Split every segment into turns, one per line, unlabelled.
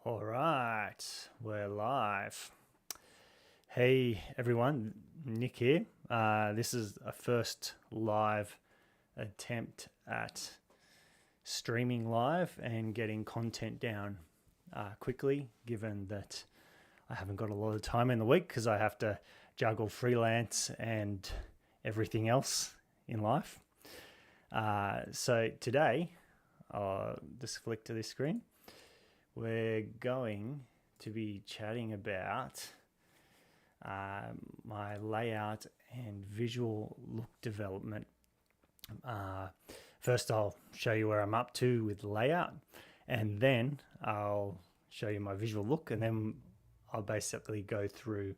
All right, we're live. Hey everyone, Nick here. This is a first live attempt at streaming live and getting content down quickly, given that I haven't got a lot of time in the week because I have to juggle freelance and everything else in life. So today, I'll just flick to this screen. We're going to be chatting about my layout and visual look development. First, I'll show you where I'm up to with layout, and then I'll show you my visual look, and then I'll basically go through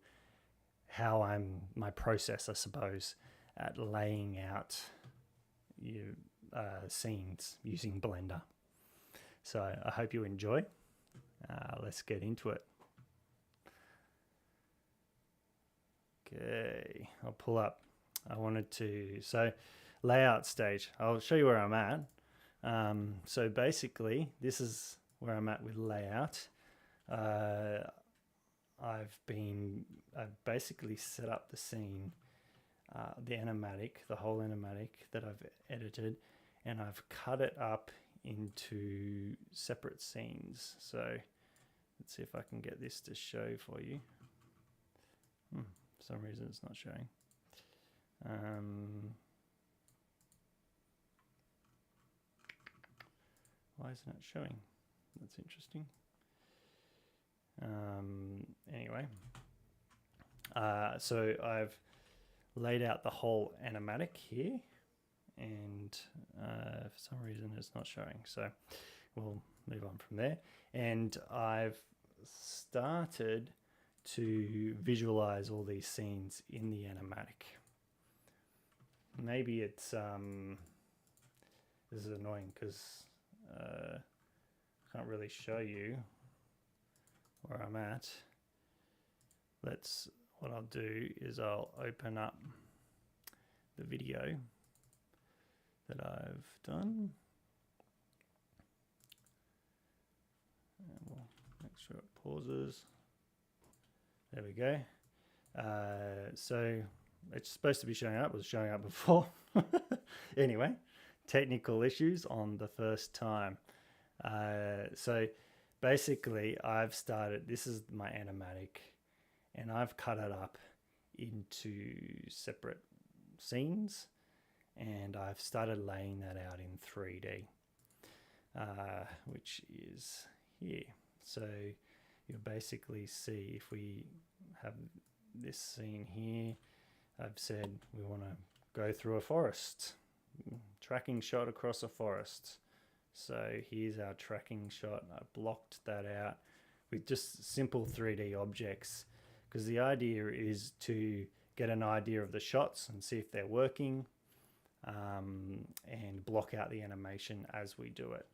how my process, I suppose, at laying out your scenes using Blender. So I hope you enjoy. Let's get into it. Okay, I'll pull up. So layout stage. I'll show you where I'm at. So basically, this is where I'm at with layout. I've basically set up the scene, the whole animatic that I've edited, and I've cut it up into separate scenes. So let's see if I can get this to show for you. For some reason it's not showing. Why isn't it showing? That's interesting. Anyway, so I've laid out the whole animatic here, and for some reason it's not showing, so we'll move on from there. And I've started to visualize all these scenes in the animatic. Maybe it's this is annoying because I can't really show you where I'm at. What I'll do is I'll open up the video that I've done, and we'll make sure it pauses. There we go. So it's supposed to be showing up. It was showing up before. Anyway, technical issues on the first time. So basically, this is my animatic, and I've cut it up into separate scenes, and I've started laying that out in 3D, which is here. So you'll basically see, if we have this scene here, I've said we want to go through a forest, tracking shot across a forest. So here's our tracking shot. I blocked that out with just simple 3D objects, because the idea is to get an idea of the shots and see if they're working, and block out the animation as we do it.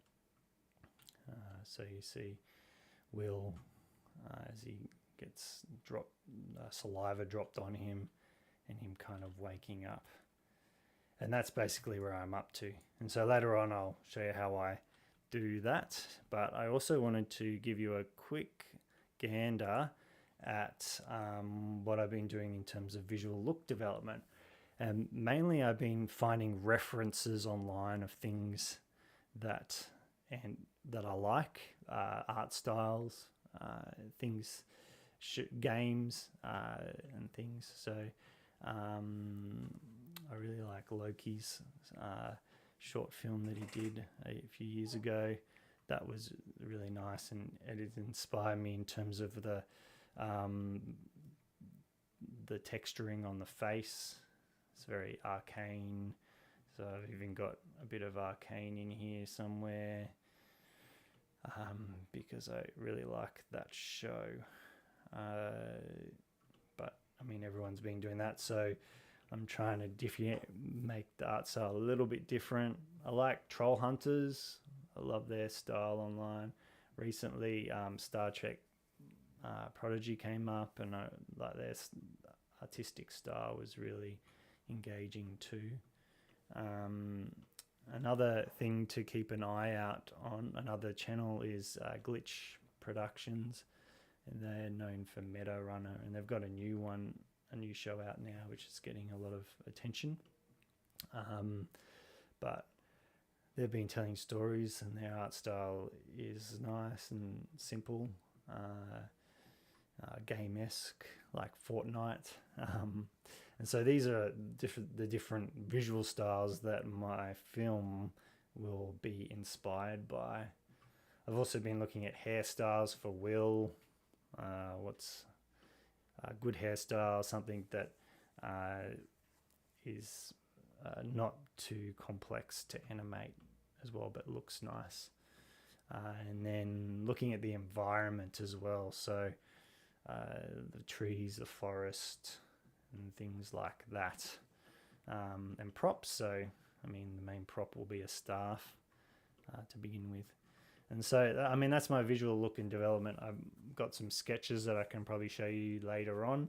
So you see Will, as he gets saliva dropped on him, and him kind of waking up. And that's basically where I'm up to. And so later on I'll show you how I do that. But I also wanted to give you a quick gander at what I've been doing in terms of visual look development. And mainly I've been finding references online of things that I like, art styles, things, games, and things. So I really like Loki's short film that he did a few years ago. That was really nice, and it inspired me in terms of the texturing on the face. It's very arcane, so I've even got a bit of arcane in here somewhere, because I really like that show. But I mean, everyone's been doing that, so I'm trying to make the art style a little bit different. I like Troll Hunters. I love their style online. Recently, Star Trek Prodigy came up, and like their artistic style was really engaging too. Another thing to keep an eye out on, another channel, is Productions, and they're known for Meta Runner, and they've got a new show out now which is getting a lot of attention. But they've been telling stories, and their art style is nice and simple, game-esque, like Fortnite. And so these are the different visual styles that my film will be inspired by. I've also been looking at hairstyles for Will. What's a good hairstyle? Something that is not too complex to animate as well, but looks nice. And then looking at the environment as well. So the trees, the forest, and things like that. And props. So, I mean, the main prop will be a staff to begin with. And so, I mean, that's my visual look and development. I've got some sketches that I can probably show you later on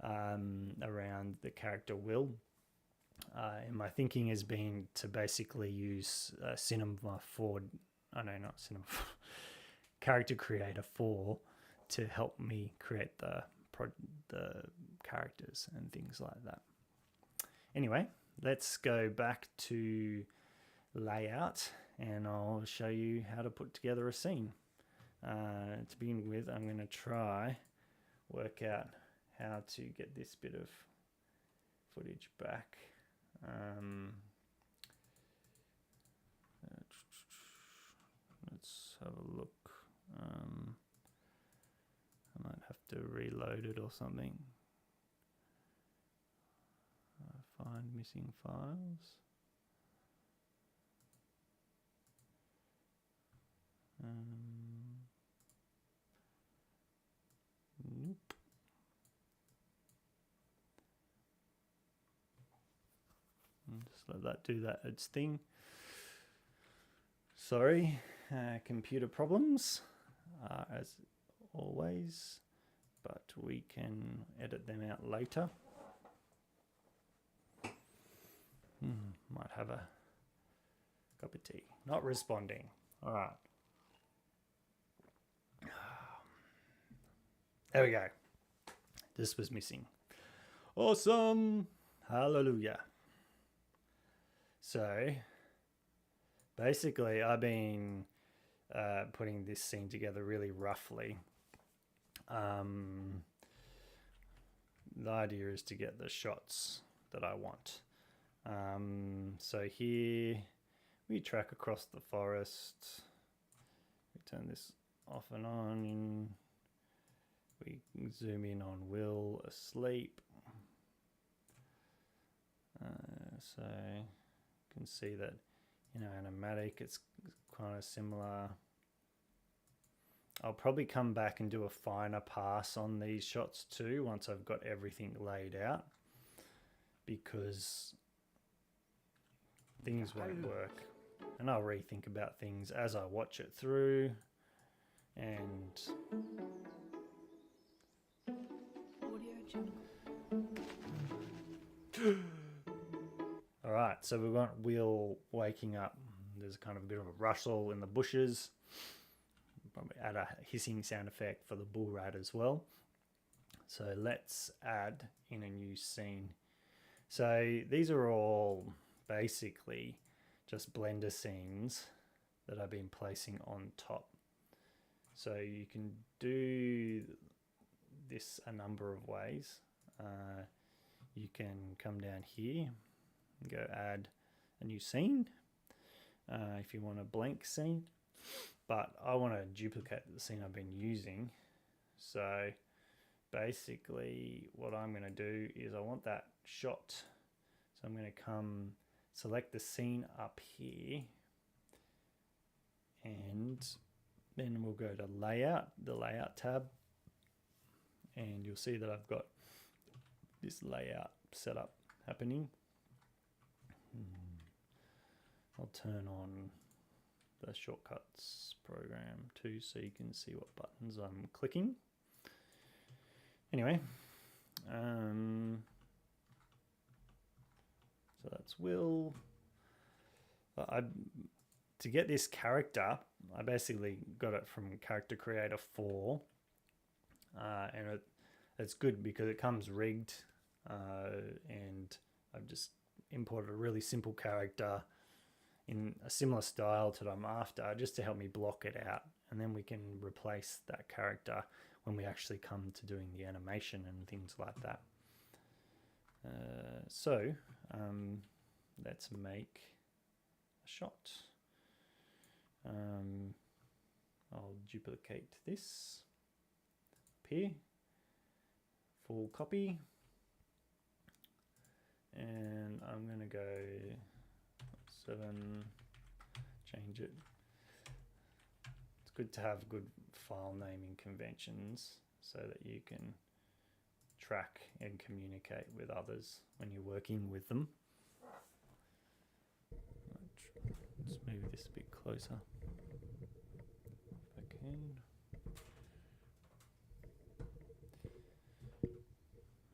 around the character Will. And my thinking has been to basically use Cinema 4, not Cinema 4, Character Creator 4 to help me create the characters and things like that. Anyway, let's go back to layout, and I'll show you how to put together a scene. To begin with, I'm going to try work out how to get this bit of footage back. Let's have a look. I might have to reload it or something. Find missing files. Nope. Just let that do its thing. Sorry, computer problems as always, but we can edit them out later. Might have a cup of tea. Not responding. All right. There we go. This was missing. Awesome. Hallelujah. So, basically, I've been putting this scene together really roughly. The idea is to get the shots that I want. So here we track across the forest. We turn this off and on, and we zoom in on Will asleep. So you can see that, animatic, it's kind of similar. I'll probably come back and do a finer pass on these shots too once I've got everything laid out, because things won't work, and I'll rethink about things as I watch it through. And all right, so we've got Will waking up. There's kind of a bit of a rustle in the bushes. Probably add a hissing sound effect for the bull rat as well. So let's add in a new scene. So these are all basically just Blender scenes that I've been placing on top. So you can do this a number of ways. You can come down here and go add a new scene if you want a blank scene, but I want to duplicate the scene I've been using. So basically what I'm going to do is I want that shot. So I'm going to come select the scene up here, and then we'll go to layout, the layout tab, and you'll see that I've got this layout setup happening. I'll turn on the shortcuts program too, so you can see what buttons I'm clicking. Anyway, so that's Will. To get this character, I basically got it from Character Creator 4, and it's good because it comes rigged, and I've just imported a really simple character in a similar style to what I'm after, just to help me block it out, and then we can replace that character when we actually come to doing the animation and things like that. So let's make a shot. I'll duplicate this up here, full copy, and I'm going to go 7, change it. It's good to have good file naming conventions so that you can track and communicate with others when you're working with them. Let's move this a bit closer if I can.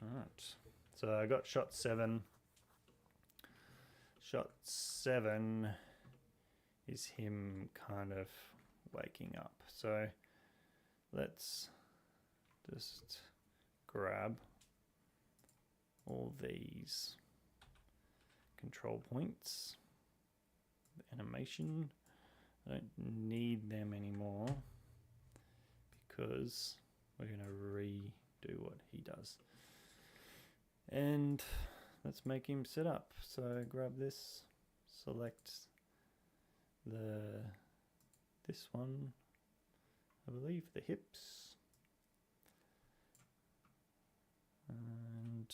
Alright, so I got shot 7. Shot 7 is him kind of waking up. So let's just grab all these control points, the animation. I don't need them anymore because we're going to redo what he does. And let's make him sit up. So grab this, select this one, I believe the hips, and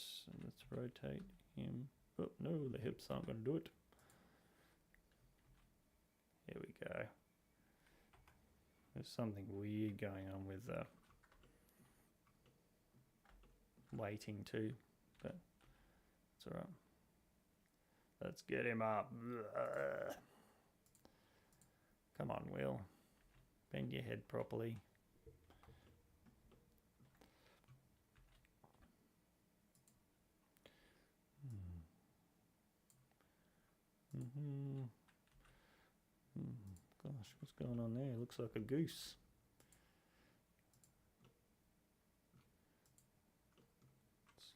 let's rotate him. Oh no, the hips aren't going to do it. Here we go. There's something weird going on with the weighting too, but it's alright. Let's get him up. Come on, Will. Bend your head properly. Gosh, what's going on there? Looks like a goose. Let's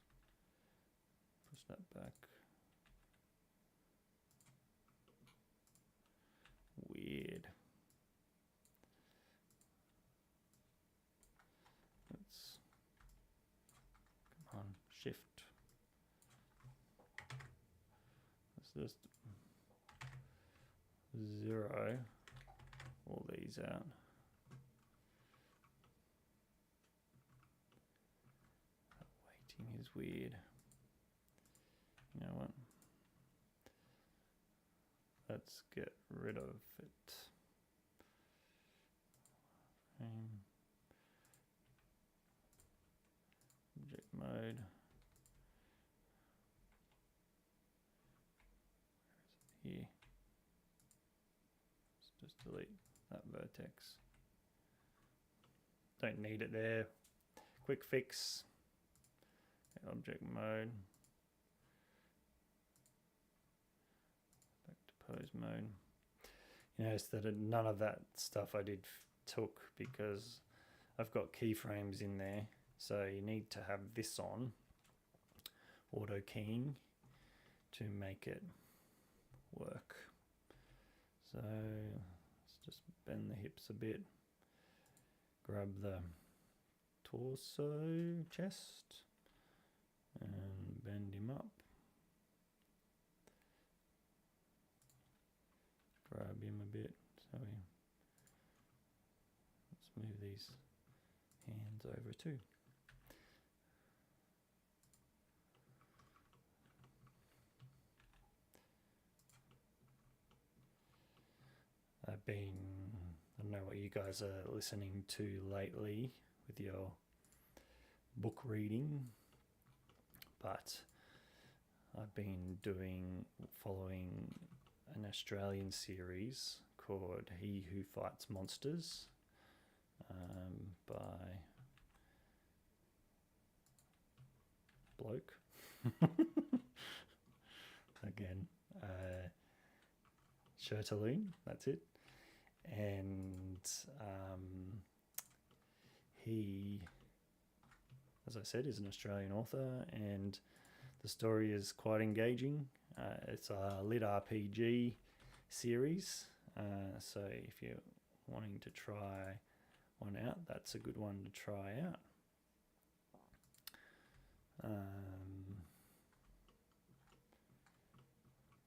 push that back. Weird. Let's come on, shift. Let's just 0 all these out. That weighting is weird. You know what? Let's get rid of it. Object mode. Where is it? Here. Let's just delete that vertex. Don't need it there. Quick fix. Object mode. Back to pose mode. You notice that none of that stuff I did took because I've got keyframes in there. So you need to have this on, auto keying, to make it work. So let's just bend the hips a bit, grab the torso, chest, and bend him up. Grab him a bit, so let's move these hands over too. I don't know what you guys are listening to lately with your book reading, but I've been following an Australian series called He Who Fights Monsters by bloke. Again, Shirtaloon, that's it. and he, as I said, is an Australian author, and the story is quite engaging. It's a LITRPG series, so if you're wanting to try one out, that's a good one to try out.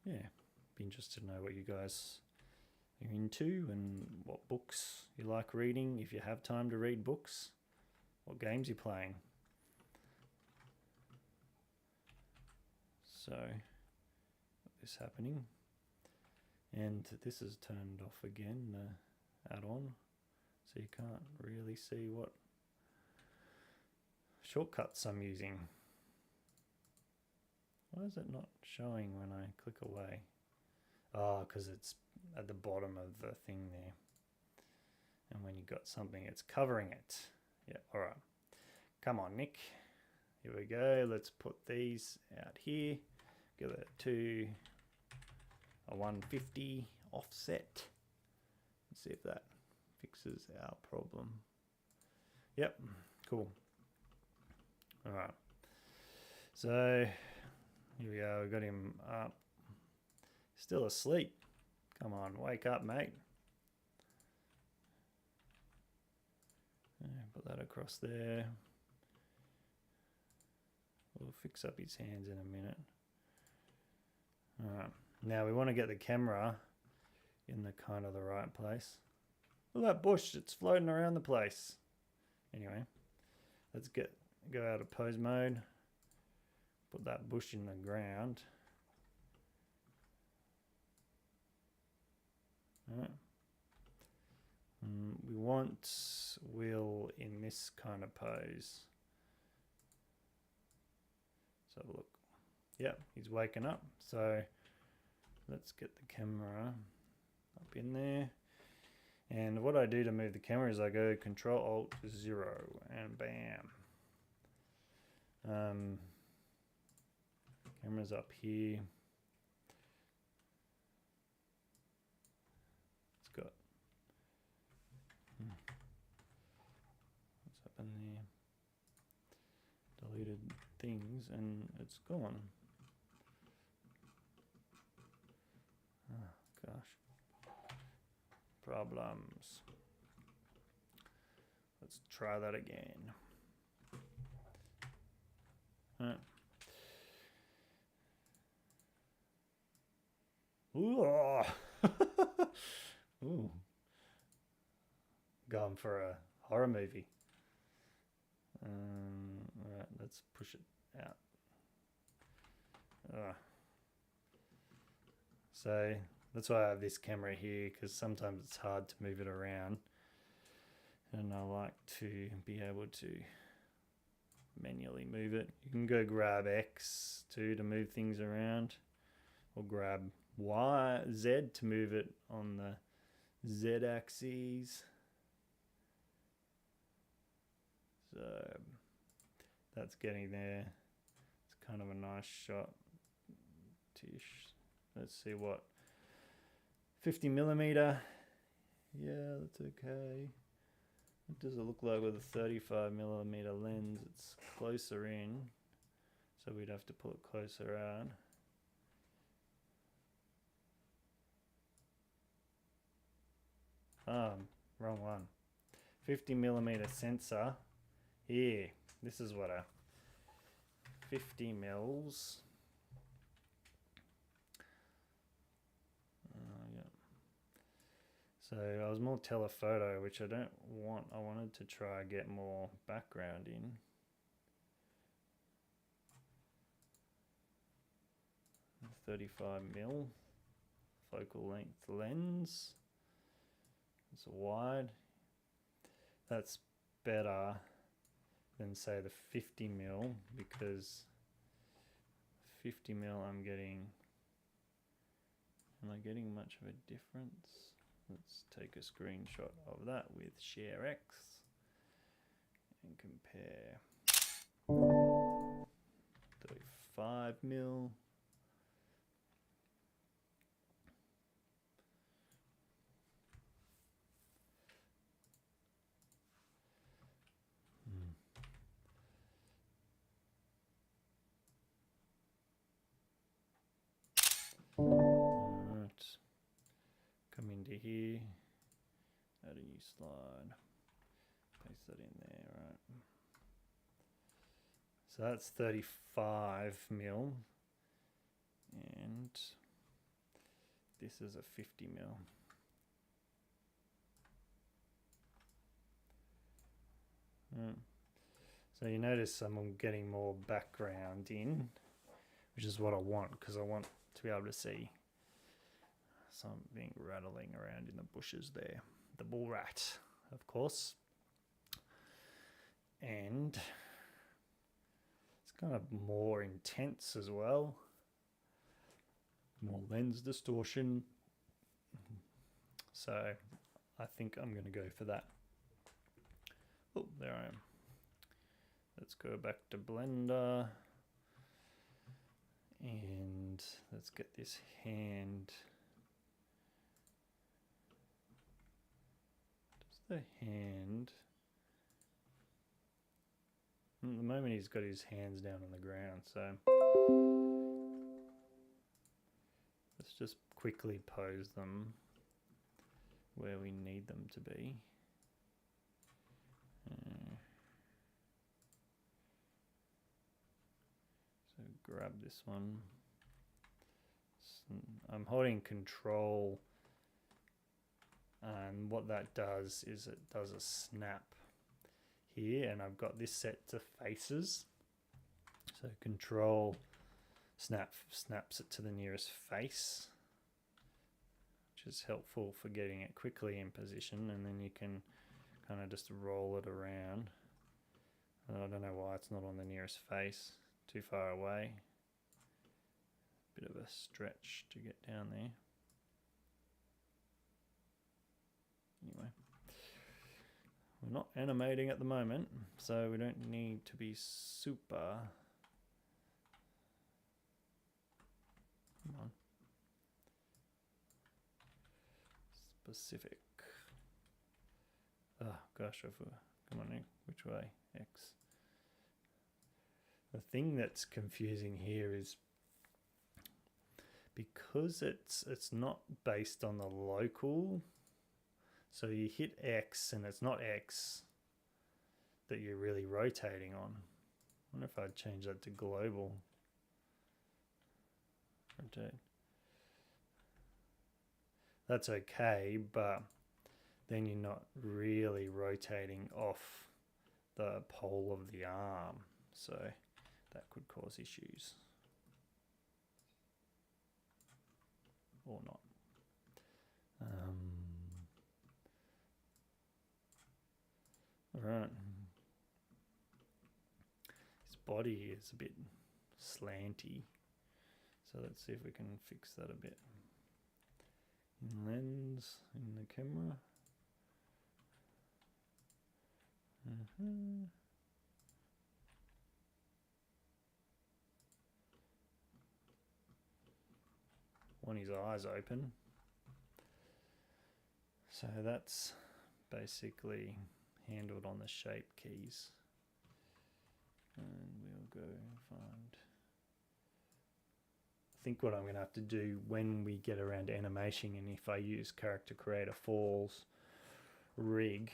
Yeah, be interested to know what you guys are into and what books you like reading, if you have time to read books, what games you're playing. So, this happening, and this is turned off again, the add-on, so you can't really see what shortcuts I'm using. Why is it not showing when I click away? Oh, because it's at the bottom of the thing there. And when you've got something, it's covering it. Yeah, all right. Come on, Nick. Here we go. Let's put these out here. Give it to a 150 offset. Let's see if that fixes our problem. Yep, cool. All right. So here we go. We got him up. Still asleep. Come on, wake up, mate. Put that across there. We'll fix up his hands in a minute. All right. Now we want to get the camera in the kind of the right place. Look at that bush. It's floating around the place. Anyway, let's go out of pose mode. Put that bush in the ground. All right. We want Will in this kind of pose. Let's have a look. Yep, he's waking up. So let's get the camera up in there. And what I do to move the camera is I go Control-Alt-0 and bam. Camera's up here. It's got what's happened there? Deleted things and it's gone. Oh gosh. Problems. Let's try that again. All right. Ooh. Ooh. Going for a horror movie. All right, let's push it out. So that's why I have this camera here, because sometimes it's hard to move it around. And I like to be able to manually move it. You can go grab X too to move things around, or grab Y, Z to move it on the Z axis. So that's getting there. It's kind of a nice shot. Tish. Let's see what. 50mm. Yeah, that's okay. What does it look like with a 35mm lens? It's closer in, so we'd have to pull it closer out. Wrong one. 50mm sensor. Here, this is what a 50 mils. Yeah. So I was more telephoto, which I don't want. I wanted to try get more background in. A 35mm focal length lens. It's wide. That's better than say the 50mm, because 50mm I'm getting. Am I getting much of a difference? Let's take a screenshot of that with Share X and compare. 35mm. Alright, come into here, add a new slide, paste that in there, right. So that's 35 mil, and this is a 50 mil. So you notice I'm getting more background in, which is what I want, because I want to be able to see something rattling around in the bushes there. The bull rat, of course. And it's kind of more intense as well. More lens distortion. So I think I'm going to go for that. Oh, there I am. Let's go back to Blender. And let's get this hand. Does the hand... At the moment he's got his hands down on the ground, so let's just quickly pose them where we need them to be. So grab this one. I'm holding Control, and what that does is it does a snap here, and I've got this set to faces. So Control snaps it to the nearest face, which is helpful for getting it quickly in position, and then you can kind of just roll it around. I don't know why it's not on the nearest face, too far away. Bit of a stretch to get down there. Anyway, we're not animating at the moment, so we don't need to be super... Come on. Specific. Oh gosh, come on, which way? X. The thing that's confusing here is because it's not based on the local, so you hit X and it's not X that you're really rotating on. I wonder if I'd change that to global. Rotate. That's okay, but then you're not really rotating off the pole of the arm, so that could cause issues. Or not. Alright. His body is a bit slanty, so let's see if we can fix that a bit. In lens, in the camera. Want his eyes open. So that's basically handled on the shape keys. And we'll go find... I think what I'm going to have to do when we get around to animation, and if I use Character Creator Falls rig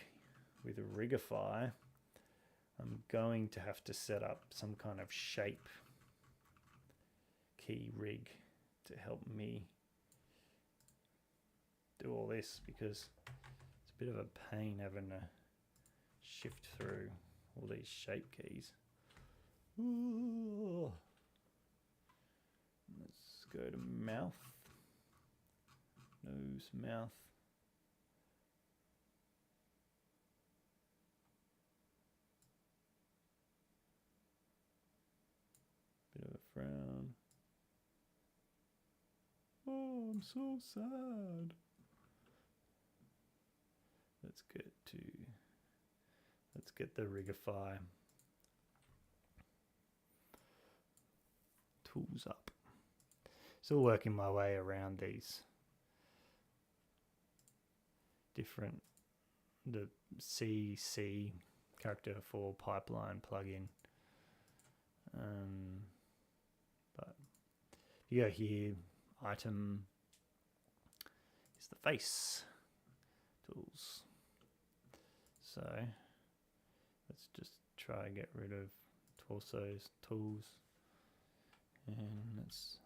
with a Rigify, I'm going to have to set up some kind of shape key rig to help me do all this, because it's a bit of a pain having to shift through all these shape keys. Ooh. Let's go to mouth, nose, mouth. Bit of a frown. Oh, I'm so sad. Let's get the Rigify tools up. Still working my way around these different, the CC Character for Pipeline plugin. But if you go here, item is the face tools. So let's just try and get rid of torsos tools, and let's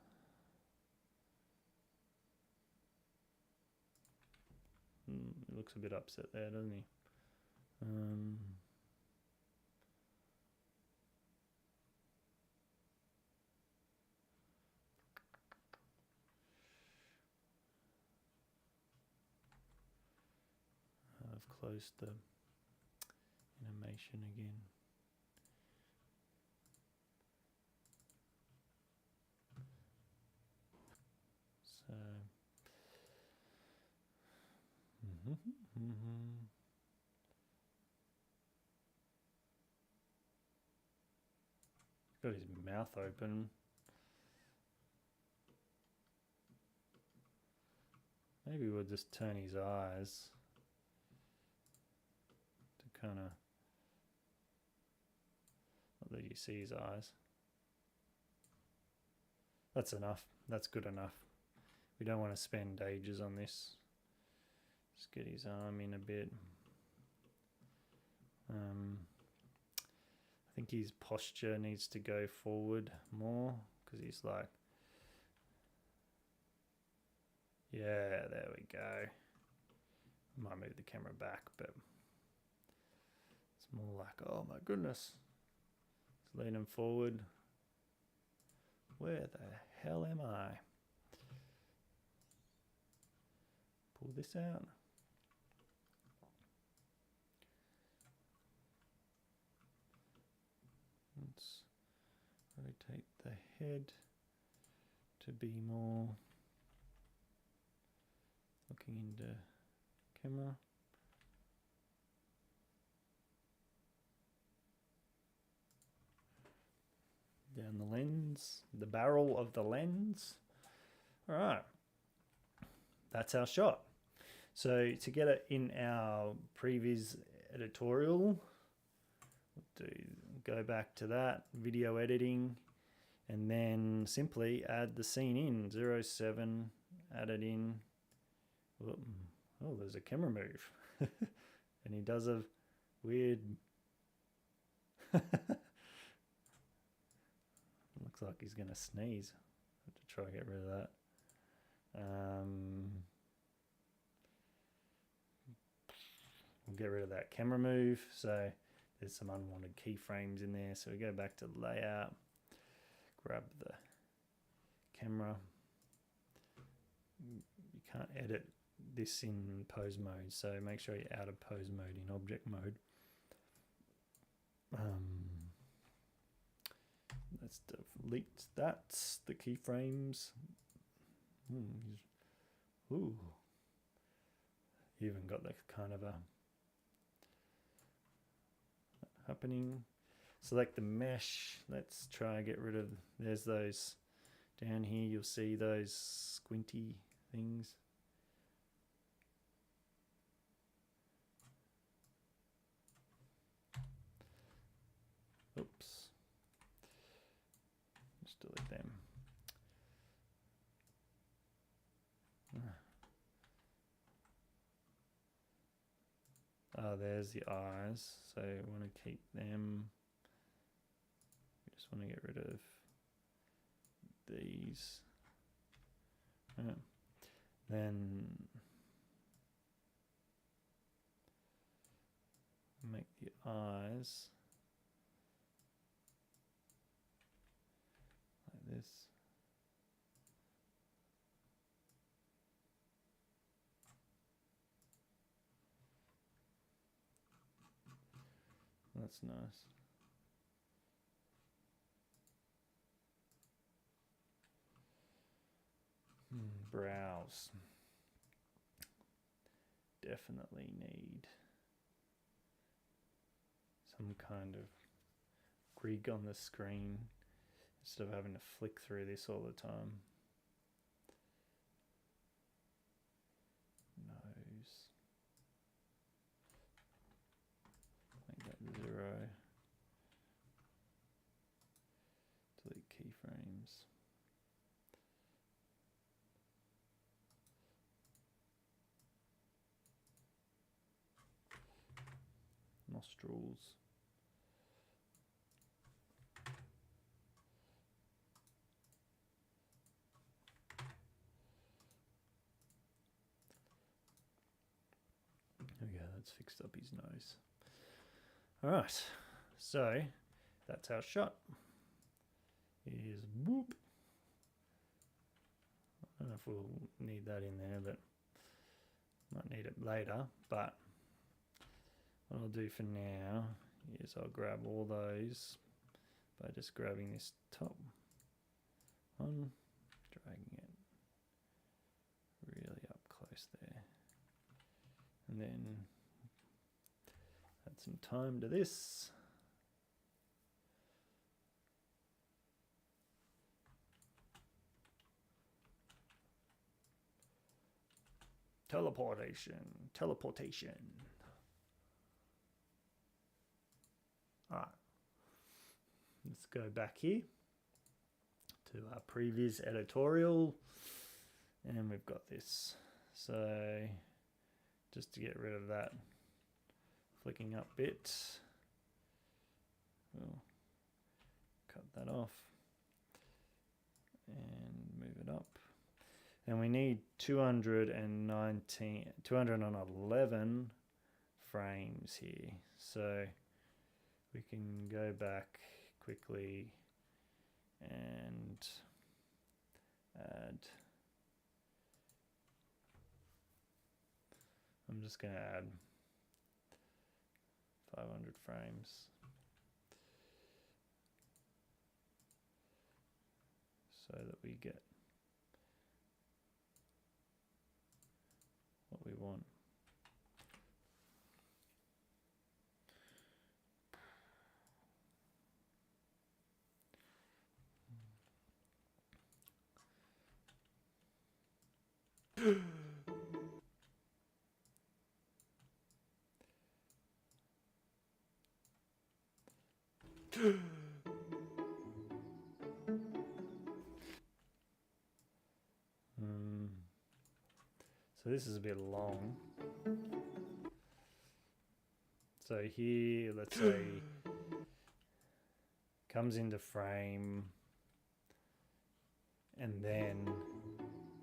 he looks a bit upset there, doesn't he? I've closed the animation again. So got his mouth open. Maybe we'll just turn his eyes to kind of, not that you see his eyes. That's enough. That's good enough. We don't want to spend ages on this. Just get his arm in a bit. I think his posture needs to go forward more, because he's like, yeah, there we go. Might move the camera back, but it's more like, oh my goodness. Let's lean him forward. Where the hell am I? Pull this out. Let's rotate the head to be more looking into camera. Down the lens, the barrel of the lens. All right, that's our shot. So to get it in our previs editorial, go back to that, video editing, and then simply add the scene in, 07, add it in. Oh, there's a camera move. And he does a weird... Looks like he's going to sneeze. I have to try and get rid of that. We'll get rid of that camera move. So there's some unwanted keyframes in there. So we go back to layout, grab the camera. You can't edit this in pose mode, so make sure you're out of pose mode in object mode. Let's delete that, the keyframes. Ooh, you even got that kind of a happening. Select the mesh. Let's try and get rid of, there's those down here, you'll see those squinty things. Oops. Just delete them. Oh, there's the eyes. So we want to keep them. We just want to get rid of these. Then make the eyes like this. That's nice. Brows. Definitely need some kind of grig on the screen instead of having to flick through this all the time. Nose. Make that 0. Delete keyframes. nostrils. There we go, that's fixed up his nose. Alright, so that's our shot. Here's whoop. I don't know if we'll need that in there, but might need it later. But what I'll do for now is I'll grab all those by just grabbing this top one, dragging it really up close there, and then add some time to this. Teleportation. Alright, let's go back here to our previous editorial, and we've got this. So just to get rid of that flicking up bit, we'll cut that off and move it up. And we need 211 frames here. So we can go back quickly and add. I'm just going to add 500 frames. So that we get what we want. So this is a bit long. So here, let's say, comes into frame, and then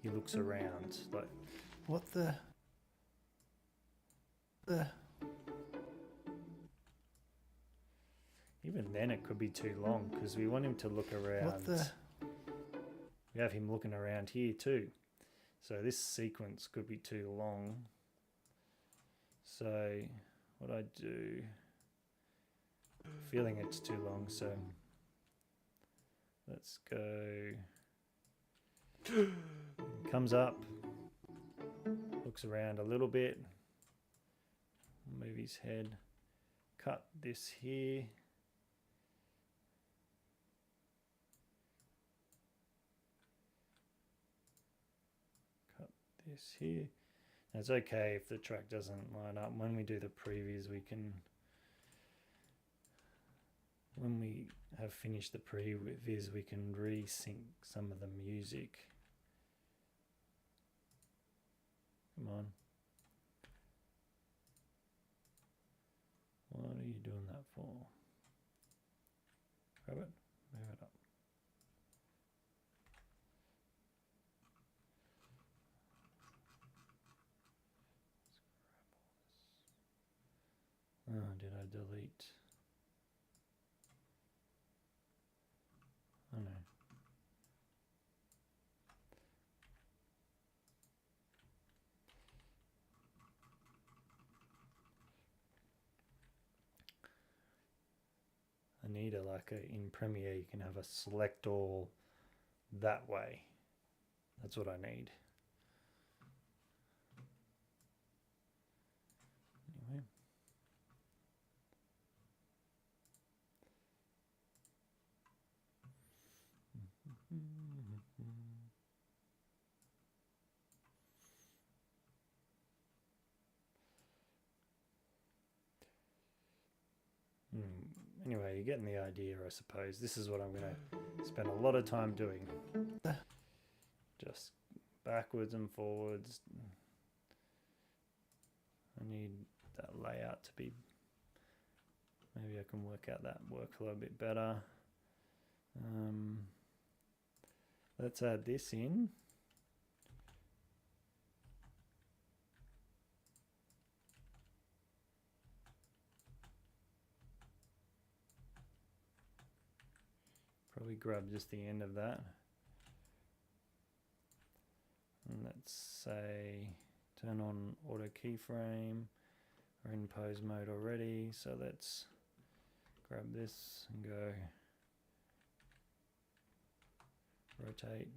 he looks around like, what the? Even then it could be too long because we want him to look around. What the? We have him looking around here too. So this sequence could be too long. So what I do, feeling it's too long, so let's go, comes up, looks around a little bit, move his head, cut this here. This here. Now it's okay if the track doesn't line up. When we do the previews, we can, when we have finished the previews, we can resync some of the music. Come on. What are you doing that for? Grab it, move it up. Oh, did I delete? Oh no. I need a in Premiere you can have a select all that way. That's what I need. Anyway. Anyway, you're getting the idea, I suppose. This is what I'm going to spend a lot of time doing. Just backwards and forwards. I need that layout to be maybe I can work out that workflow a bit better. Let's add this in. Probably grab just the end of that. And let's say turn on auto keyframe. We're in pose mode already, so let's grab this and go rotate.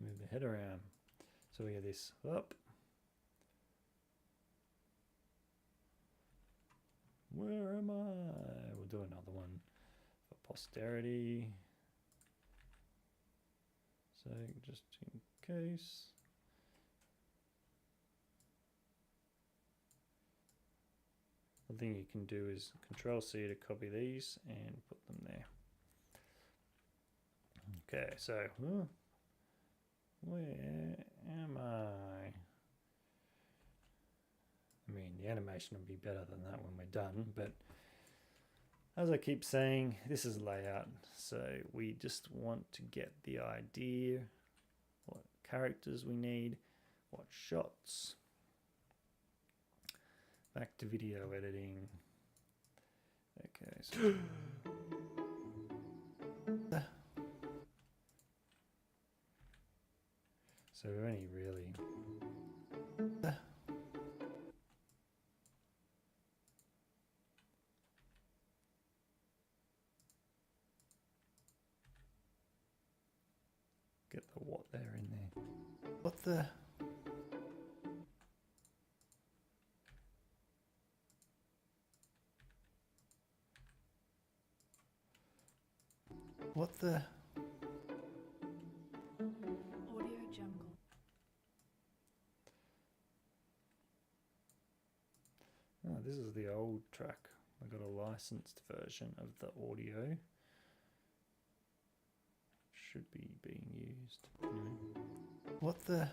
Move the head around. So we have this up. Where am I? We'll do another one for posterity. So just in case. The thing you can do is Control C to copy these and put them there. Okay, so where am I? I mean, the animation will be better than that when we're done, but as I keep saying, this is layout, so we just want to get the idea, what characters we need, what shots. Back to video editing. Okay, so so we're only really get the what there in there. What the? What the?
Audio Jungle.
Oh, this is the old track. I got a licensed version of the audio. Should be being used. Anyway. What the?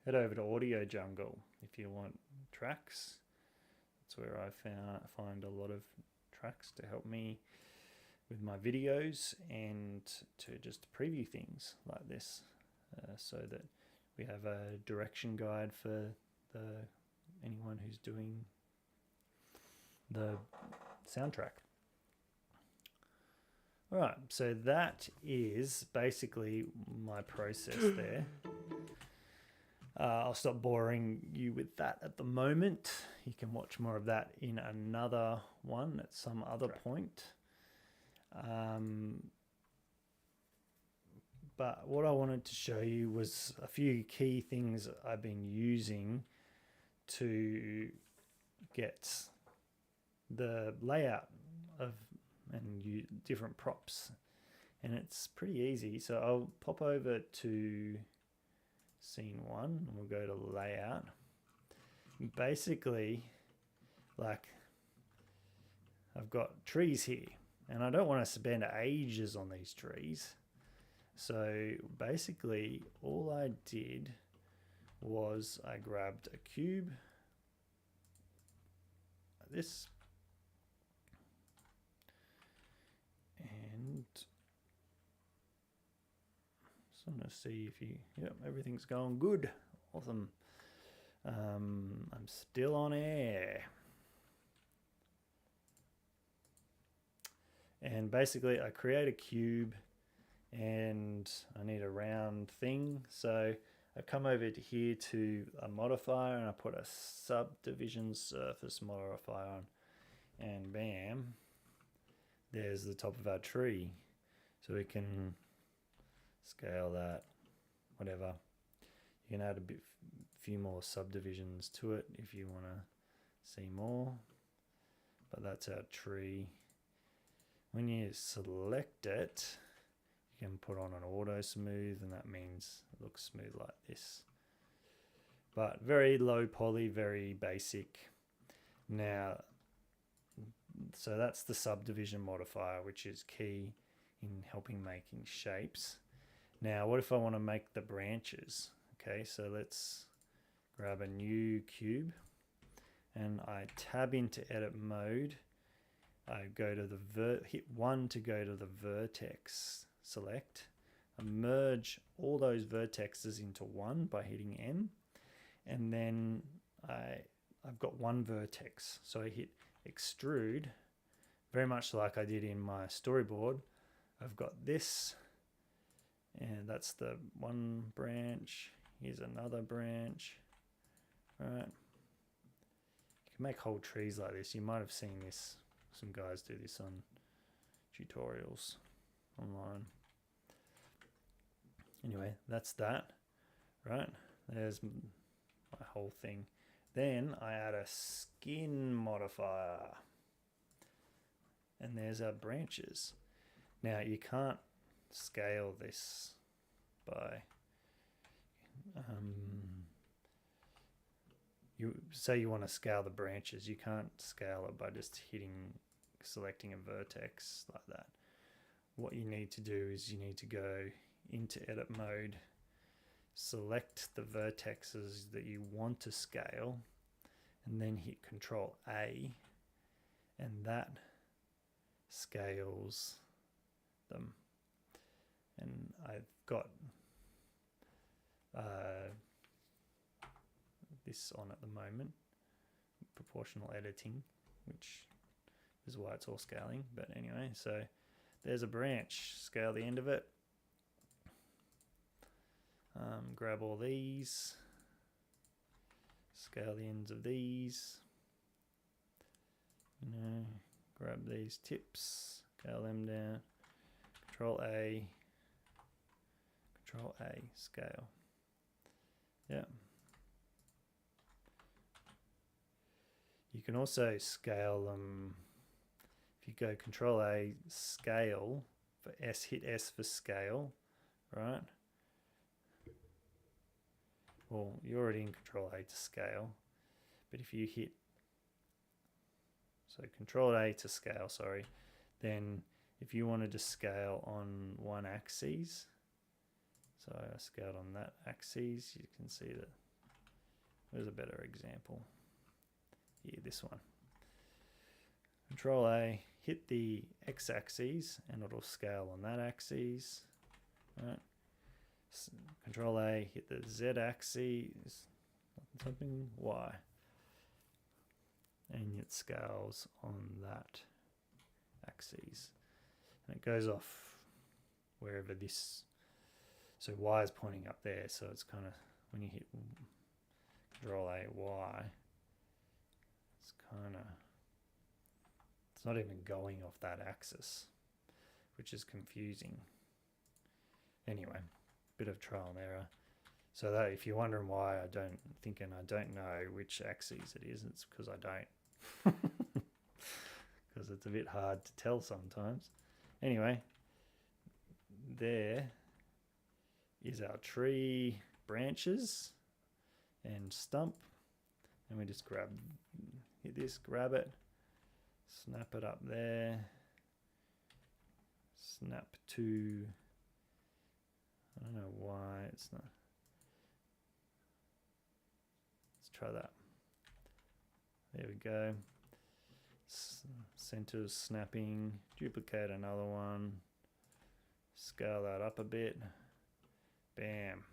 Head over to Audio Jungle if you want tracks. That's where I find a lot of tracks to help me with my videos and to just preview things like this, so that we have a direction guide for anyone who's doing the soundtrack. All right, so that is basically my process there. I'll stop boring you with that at the moment. You can watch more of that in another one at some other point. But what I wanted to show you was a few key things I've been using to get the layout of and different props, and it's pretty easy. So I'll pop over to scene 1 and we'll go to layout. Basically, like, I've got trees here and I don't want to spend ages on these trees, so basically all I did was I grabbed a cube like this and just want to see if you, yep, everything's going good. Awesome. I'm still on air. And basically I create a cube and I need a round thing. So I come over to here to a modifier and I put a subdivision surface modifier on, and bam, there's the top of our tree. So we can scale that, whatever. You can add a few more subdivisions to it if you want to see more, but that's our tree. When you select it, you can put on an auto smooth, and that means it looks smooth like this. But very low poly, very basic. Now, so that's the subdivision modifier, which is key in helping making shapes. Now, what if I want to make the branches? Okay, so let's grab a new cube and I tab into edit mode. I go to the hit 1 to go to the vertex select. I merge all those vertexes into one by hitting M, and then I've got one vertex. So I hit extrude, very much like I did in my storyboard. I've got this, and that's the one branch. Here's another branch. All right. You can make whole trees like this. You might have seen this. Some guys do this on tutorials online. Anyway, that's that. Right. There's my whole thing. Then I add a scene modifier. And there's our branches. Now you can't scale this by you say you want to scale the branches. You can't scale it by just selecting a vertex like that. What you need to do is you need to go into edit mode, select the vertexes that you want to scale, and then hit Control A, and that scales them. And I've got this on at the moment, proportional editing, which is why it's all scaling. But anyway, so there's a branch. Scale the end of it. Grab all these. Scale the ends of these. Grab these tips. Scale them down. Control A. Control A. Scale. Yeah. You can also scale them. If you go Control A, scale for S, hit S for scale, right? Well, you're already in Control A to scale, but if you hit, so Control A to scale, sorry, then if you wanted to scale on one axis, so I scaled on that axis, you can see that there's a better example. Here, this one. Control A, hit the x-axis, and it'll scale on that axis. Right. Control A, hit the z-axis, something y, and it scales on that axis. And it goes off wherever this. So y is pointing up there, so it's kind of when you hit Control A, y. It's not even going off that axis, which is confusing. Anyway, bit of trial and error. So that if you're wondering why I don't know which axis it is, it's because I don't. Because it's a bit hard to tell sometimes. Anyway, there is our tree branches and stump. And we just hit this, grab it, snap it up there, snap to, I don't know why it's not, let's try that. There we go. Centers snapping, duplicate another one, scale that up a bit, bam.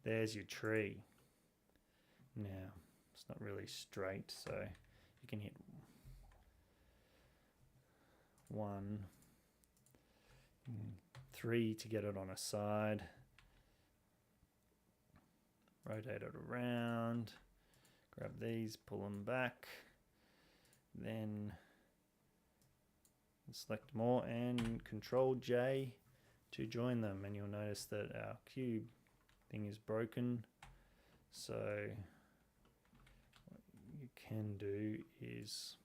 There's your tree. Now, it's not really straight, so you can hit 1, 3 to get it on a side. Rotate it around. Grab these, pull them back. Then select more and Control J to join them. And you'll notice that our cube thing is broken. So you can do is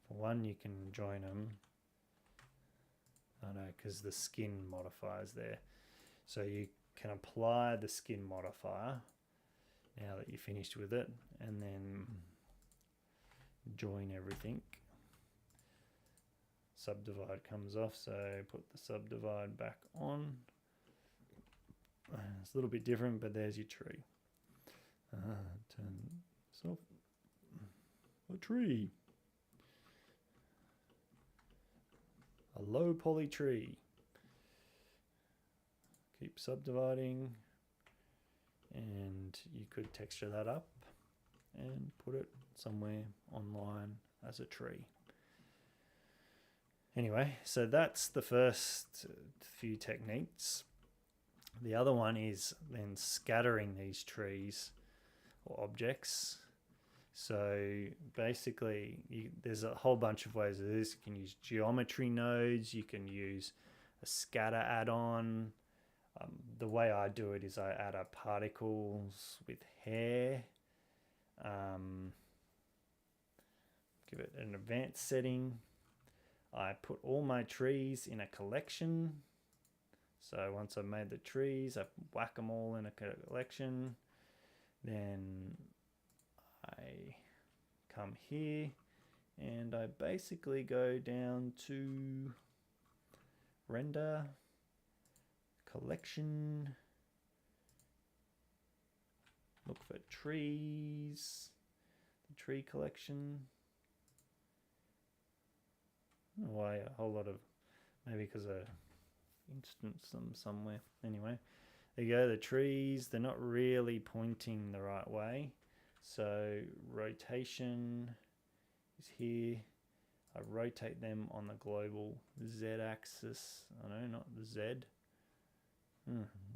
for one, you can join them. I know, because the skin modifier is there. So you can apply the skin modifier now that you're finished with it, and then join everything. Subdivide comes off, so put the subdivide back on. It's a little bit different, but there's your tree. Turn this off. A tree. A low poly tree. Keep subdividing, and you could texture that up and put it somewhere online as a tree. Anyway, so that's the first few techniques. The other one is then scattering these trees or objects. So basically, there's a whole bunch of ways of this. You can use geometry nodes. You can use a scatter add-on. The way I do it is I add a particles with hair. Give it an advanced setting. I put all my trees in a collection. So once I've made the trees, I whack them all in a collection. Then I come here and I basically go down to render, collection, look for trees, the tree collection. Why a whole lot of, maybe because I instanced them somewhere. Anyway, there you go, the trees, they're not really pointing the right way. So rotation is here. I rotate them on the global Z axis. I know, not the Z.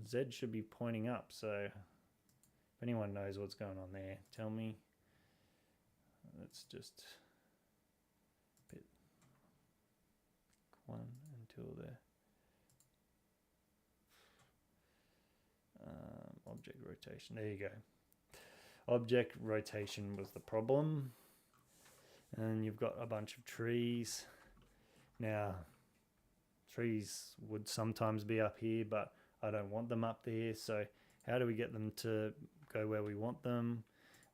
Z should be pointing up. So if anyone knows what's going on there, tell me. Let's just pick one until the object rotation. There you go. Object rotation was the problem. And you've got a bunch of trees. Now, trees would sometimes be up here, but I don't want them up there. So how do we get them to go where we want them?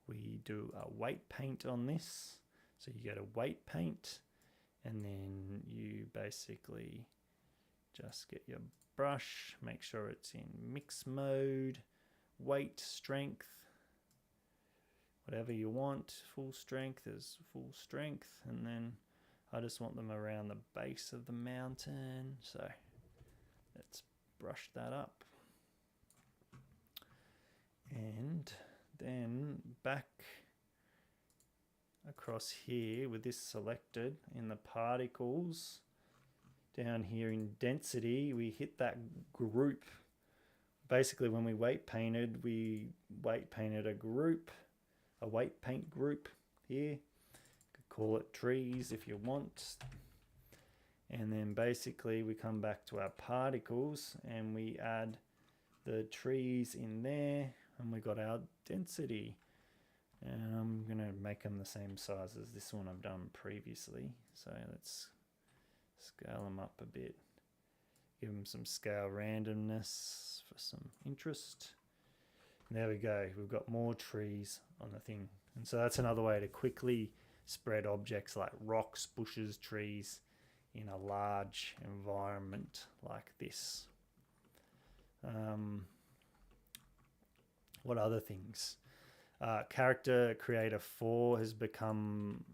We do a weight paint on this. So you go to weight paint, and then you basically just get your brush, make sure it's in mix mode, weight, strength, whatever you want. Full strength is full strength, and then I just want them around the base of the mountain. So let's brush that up. And then back across here with this selected in the particles, down here in density, we hit that group. Basically, when we weight painted a group, a weight paint group here. You could call it trees if you want. And then basically we come back to our particles and we add the trees in there, and we got our density. And I'm going to make them the same size as this one I've done previously. So let's scale them up a bit. Give them some scale randomness for some interest. And there we go. We've got more trees on the thing. And so that's another way to quickly spread objects like rocks, bushes, trees in a large environment like this. What other things? Character Creator 4 has become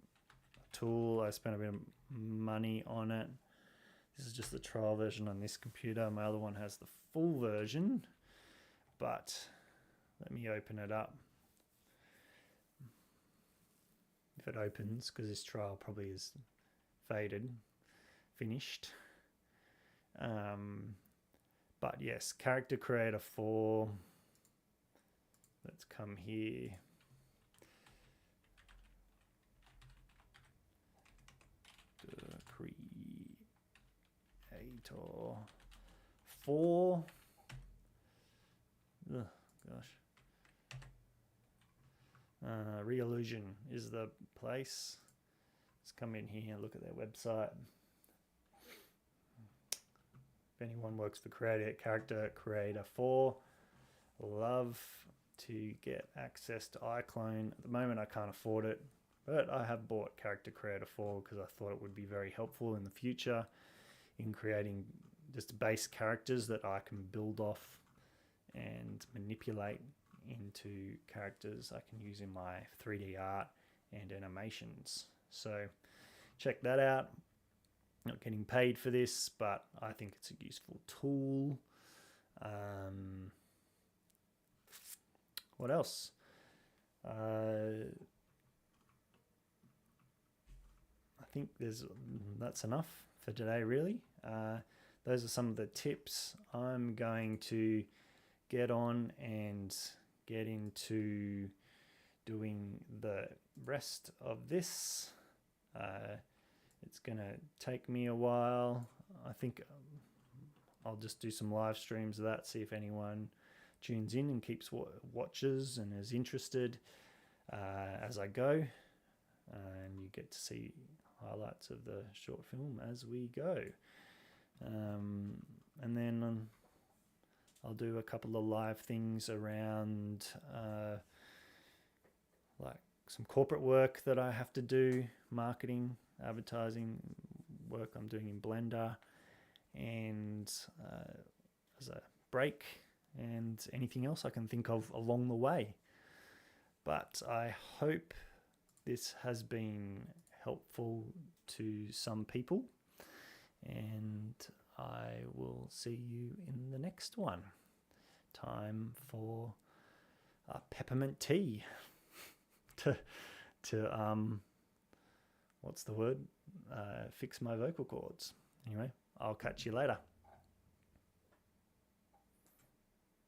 a tool. I spent a bit of money on it. This is just the trial version on this computer. My other one has the full version, but let me open it up. If it opens, because this trial probably is finished. But yes, Character Creator 4. Let's come here. Creator 4. gosh. Reillusion is the place. Let's come in here and look at their website. If anyone works for Character Creator 4, love to get access to iClone. At the moment I can't afford it, but I have bought Character Creator 4 because I thought it would be very helpful in the future in creating just base characters that I can build off and manipulate into characters I can use in my 3D art and animations. So check that out. Not getting paid for this, but I think it's a useful tool. What else? I think that's enough for today, really. Those are some of the tips. I'm going to get on and get into doing the rest of this. It's going to take me a while. I think I'll just do some live streams of that, see if anyone tunes in and keeps watches and is interested as I go. And you get to see highlights of the short film as we go. And then I'll do a couple of live things around like some corporate work that I have to do, marketing, advertising work I'm doing in Blender, and as a break, and anything else I can think of along the way. But I hope this has been helpful to some people, and I will see you in the next one. Time for peppermint tea to what's the word? Fix my vocal cords. Anyway, I'll catch you later.